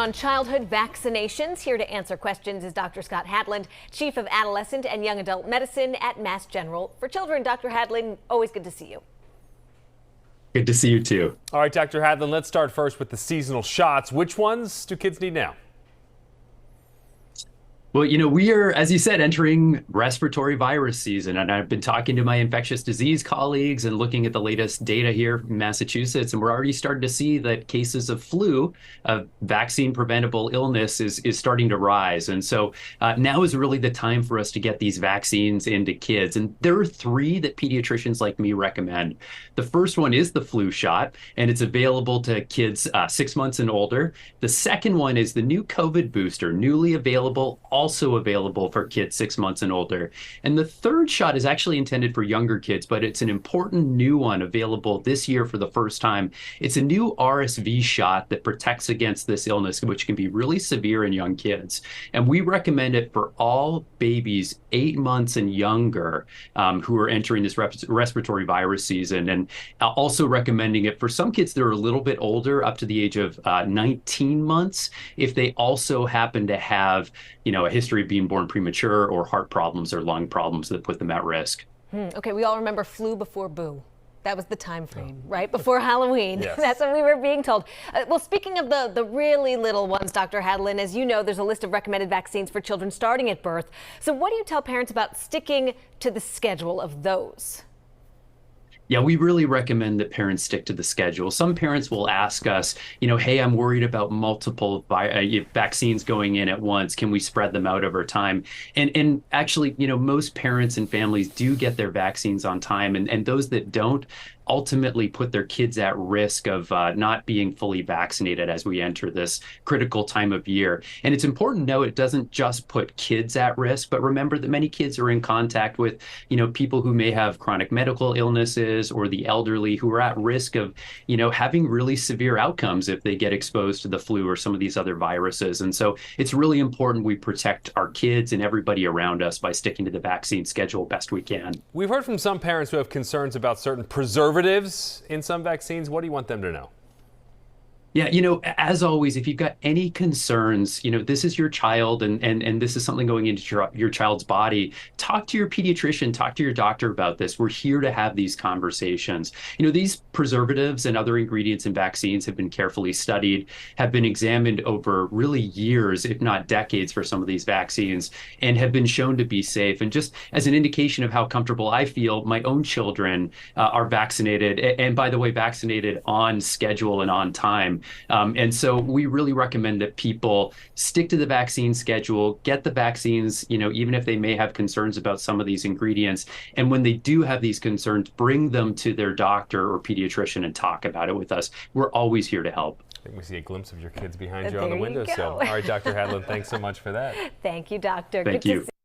on childhood vaccinations. Here to answer questions is Dr. Scott Hadland, Chief of Adolescent and Young Adult Medicine at Mass General for Children. Dr. Hadland, always good to see you. Good to see you too. All right, Dr. Hadland, let's start first with the seasonal shots. Which ones do kids need now? Well, we are, as you said, entering respiratory virus season, and I've been talking to my infectious disease colleagues and looking at the latest data here in Massachusetts, and we're already starting to see that cases of flu, of vaccine-preventable illness, is starting to rise. And so now is really the time for us to get these vaccines into kids. And there are three that pediatricians like me recommend. The first one is the flu shot, and it's available to kids 6 months and older. The second one is the new COVID booster, newly available, also available for kids 6 months and older. And the third shot is actually intended for younger kids, but it's an important new one available this year for the first time. It's a new RSV shot that protects against this illness, which can be really severe in young kids. And we recommend it for all babies 8 months and younger who are entering this respiratory virus season. And also recommending it for some kids that are a little bit older, up to the age of 19 months, if they also happen to have, a history of being born premature or heart problems or lung problems that put them at risk. Okay, we all remember flu before boo. That was the time frame, right? Before Halloween. Yes. That's what we were being told. Well, speaking of the really little ones, Dr. Hadland, as you know, there's a list of recommended vaccines for children starting at birth. So what do you tell parents about sticking to the schedule of those? Yeah, we really recommend that parents stick to the schedule. Some parents will ask us, hey, I'm worried about multiple vaccines going in at once. Can we spread them out over time? And actually, most parents and families do get their vaccines on time. And those that don't ultimately put their kids at risk of not being fully vaccinated as we enter this critical time of year. And it's important to know it doesn't just put kids at risk, but remember that many kids are in contact with, people who may have chronic medical illnesses or the elderly who are at risk of, having really severe outcomes if they get exposed to the flu or some of these other viruses. And so it's really important we protect our kids and everybody around us by sticking to the vaccine schedule best we can. We've heard from some parents who have concerns about certain preservatives in some vaccines. What do you want them to know? Yeah, as always, if you've got any concerns, this is your child and this is something going into your child's body, talk to your pediatrician, talk to your doctor about this. We're here to have these conversations. These preservatives and other ingredients in vaccines have been carefully studied, have been examined over really years, if not decades, for some of these vaccines, and have been shown to be safe. And just as an indication of how comfortable I feel, my own children are vaccinated, and by the way, vaccinated on schedule and on time. And so we really recommend that people stick to the vaccine schedule, get the vaccines, even if they may have concerns about some of these ingredients. And when they do have these concerns, bring them to their doctor or pediatrician and talk about it with us. We're always here to help. I think we see a glimpse of your kids behind you on There the you windowsill. go. All right, Dr. Hadland, thanks so much for that. Thank you, doctor. Thank Good to you. see